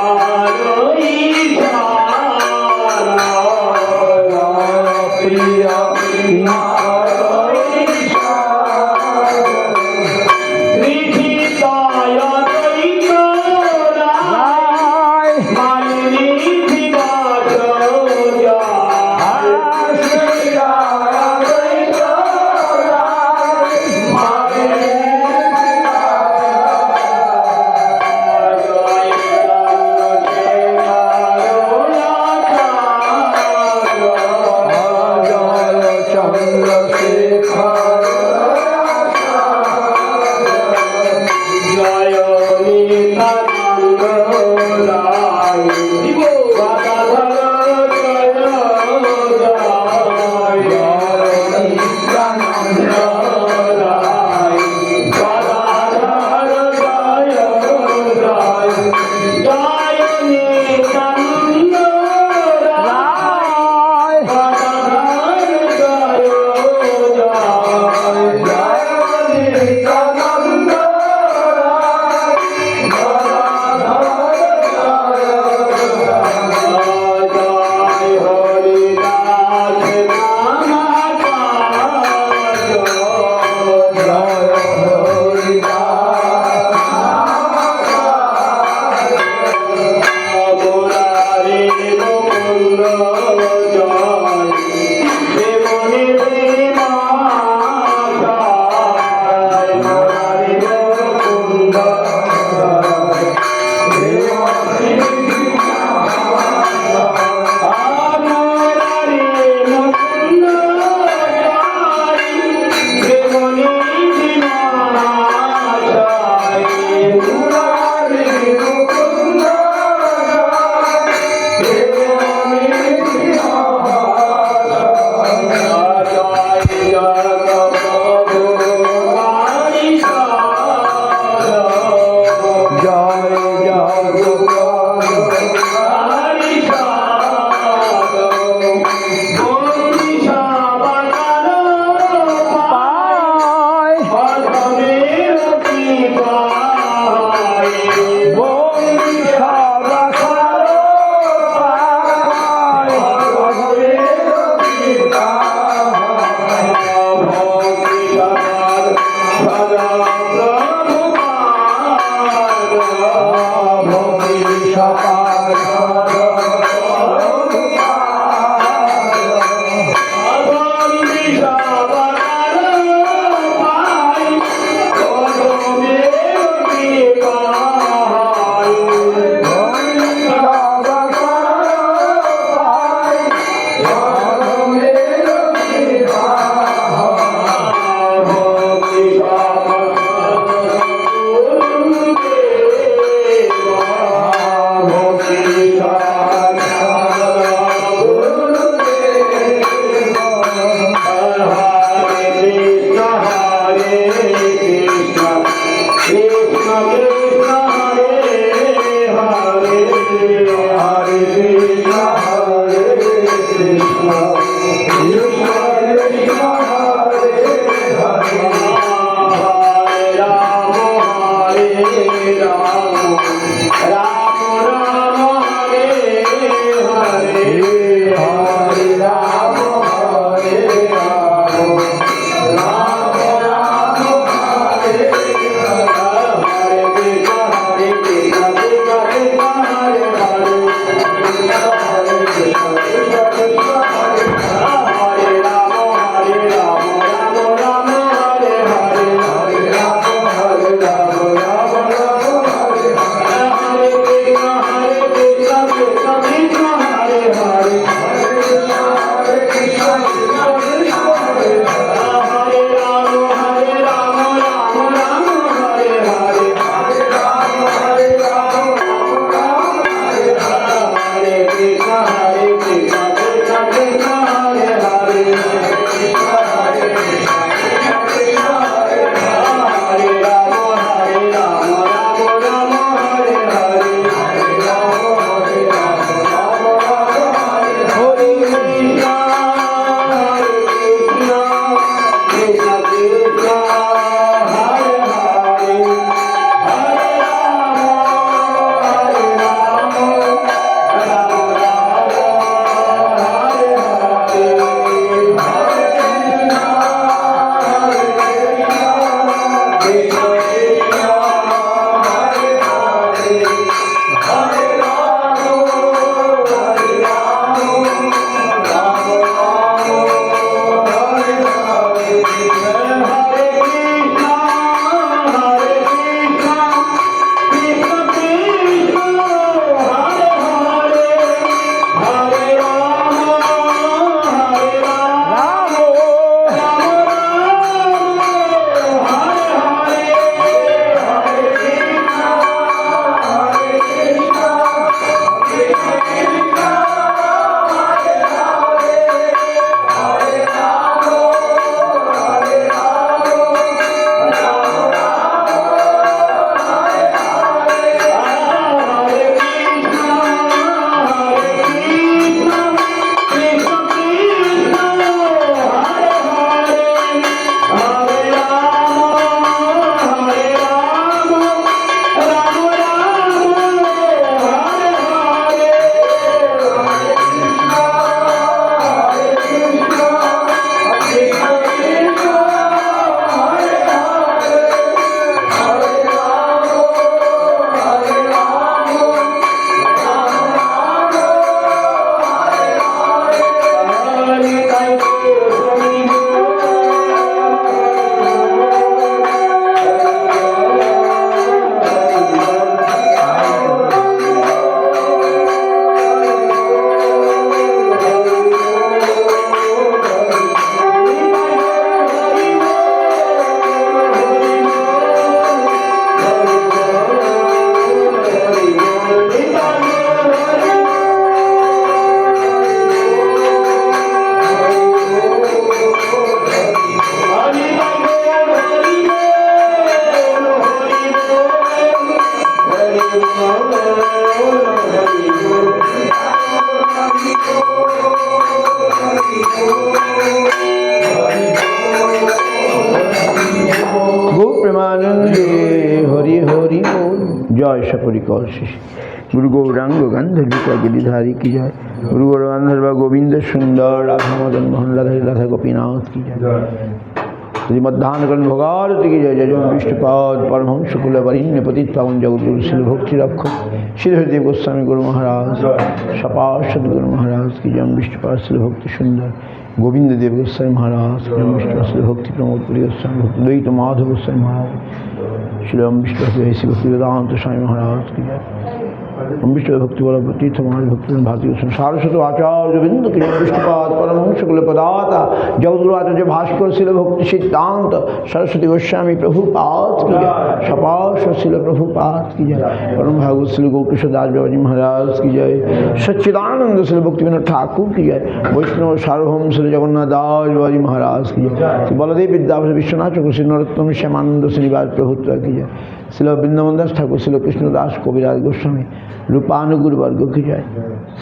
Hare जय सपरिकर शिशि गुरु गौरांग गंधर्विका गिरिधारी की जय गुरु गौरगंधर्व गोविंद सुंदर राधा मदन मोहन राधा राधा गोपीनाथ की जय श्रीमद्धानकरण भोगारती की जय जय विष्णुपाद परमहंस कुल वरिण्य पतित पावन जगद्गुरु श्री भक्ति रक्षक श्री हरिदेव गोस्वामी गुरु महाराज सपार्षद गुरु महाराज की जय विष्णुपाद श्री भक्ति सुंदर गोविंद देव गोस्वामी महाराज श्री विष्णुपाद श्री भक्ति प्रमोद पुरी गोस्वामी भक्ति द्वैत माधव गोस्वामी महाराज श्री विष्णु श्री भक्ति वेदांत स्वामी महाराज की जय विष्णु भक्ति वाला तीर्थ महाराज भक्ति भारती सारस्वत आचार्य बिंद की विष्णुपाद परमहंस कुल पदाता जगद्गुरु आचार्य भास्कर शिल भक्ति सिद्धांत सरस्वती गोस्वामी प्रभुपाद की जय सपार्ष शिल प्रभुपाद की जय परम भागवत श्री गौकीशोर दास बाबाजी महाराज की जय सच्चिदानंद श्री भक्ति विनोद ठाकुर की जय वैष्णव सार्वभौम श्री जगन्नाथ दास बाबाजी महाराज की जय श्री बलदेव विद्याभूषण विश्वनाथ चक्र श्री नरोत्तम श्यामानंद श्रीनिवास प्रभुत्व की जय श्री वृंदावन दास ठाकुर श्री कृष्णदास कविराज गोस्वामी रूपानुगुरु वर्ग की जय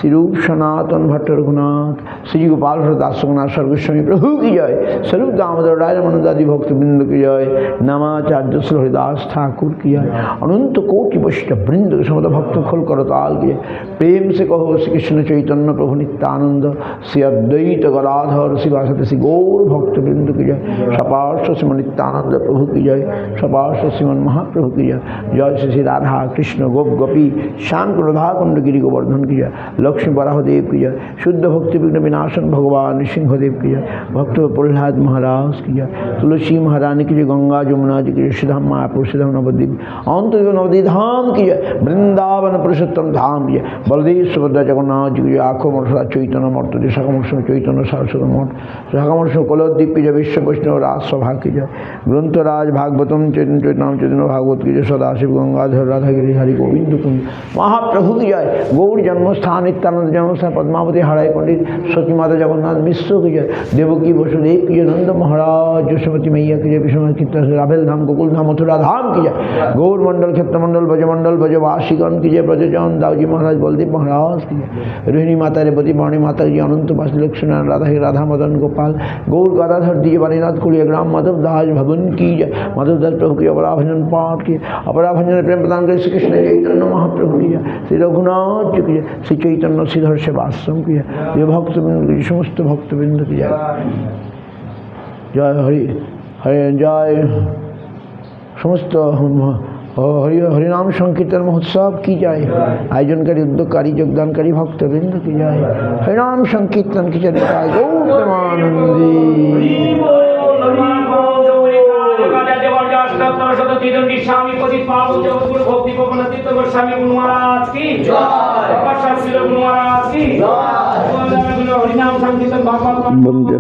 श्री रूप सनातन भट्ट रघुनाथ श्री गोपाल दास रघुनाथ सर्वस्वामी प्रभु की जय स्वरूप दामोदर राय मनोदादि भक्त वृंद की जय नामाचार्य श्री हरिदास ठाकुर की जय अनंत कोटि वैष्णव वृंद समद भक्त खोल करताल की जय प्रेम से कहो श्री कृष्ण चैतन्य प्रभु नित्यानंद श्री अद्वैत गदाधर शिवासति श्री गौर भक्त वृंद की जय सपार्ष श्रीमन नित्यानंद प्रभु की जय सपार्ष श्रीमन महाप्रभु की जय जय श्री राधा कृष्ण गोप गोपी श्याम राधा कुंड गिरी गोवर्धन की जय लक्ष्मी बराहदेव की जय शुद्ध भक्ति विघ्न विनाशन भगवान नृसिंहदेव की जय भक्त प्रहलाद महाराज की जय तुलसी महारानी की जय गंगा जमुना जी की जय श्रीधाम मायापुर श्रीधाम नवद्वीप अंत नवद्वीप धाम की जय वृंदावन पुरुषोत्तम धाम की जय बलदेव सुभद्रा जगन्नाथ जी की जय आखो मठरा चैतन्य मठ शाखामठ चैतन्य सरस्वती मठ शाखामठ कलद्वीप की जय विश्व वैष्णव राजसभा की जय ग्रंथराज भागवतम चैतन्य चैतन्य चैतन्य भागवत की जय सदाशिव गंगाधर राधा गिरिधारी गोविंद कुंज महाप्रभु की जय गौर जन्मस्थान नित्यानंद जन्मस्थान पद्मावती हराई पंडित सती माता जगन्नाथ मिश्र की जय देवकी वसुदेव की जय नंद महाराज यशोमती मैया की जय विश्वनाथ कीर्तन राभेल धाम गोकुल धाम मथुरा धाम की जय गौर मंडल क्षेत्रमंडल ब्रजमंडल ब्रजवासीगण की जय ब्रजजान दाऊजी महाराज बलदेव महाराज की जय रोहिणी माता रेवती वाणी माता जी अनंत वासी लक्ष्मीनारायण राधा राधा मदन गोपाल गौर गदाधर दिए वाणीनाथ कुलिया ग्राम माधव दास भवन की जय माधव दास प्रभु की अपराभंजन पाठ की अपराभंजन प्रेम प्रदान करे श्री कृष्ण चैतन्य महाप्रभु की जय श्री रघुनाथ जी की जय श्री चैतन्य श्रीधर सेवाश्रम की जय ये भक्तबिंद की समस्त भक्तबिंद की जय जय हरि हरे जय समस्त हरि हरिनाम संकीर्तन महोत्सव की जय आयोजनकारी उद्योगकारी योगदानकारी भक्तबिंद की जय हरिनाम संकीर्तन की जय गौर प्रेमानंदी स्वामी पतित पावन जगद्गुरु भक्ति गोपनाथ गोस्वामी गुरु महाराज की जय श्री गुरु महाराज की जय हरिनाम संकीर्तन भगवान वंदे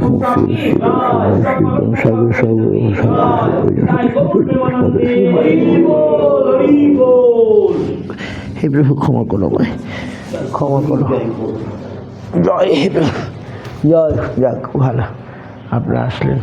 हे प्रभु क्षमा करो मैं क्षमा करो जय हे प्रभु जय যাক ভালো আপনারা আসলেন।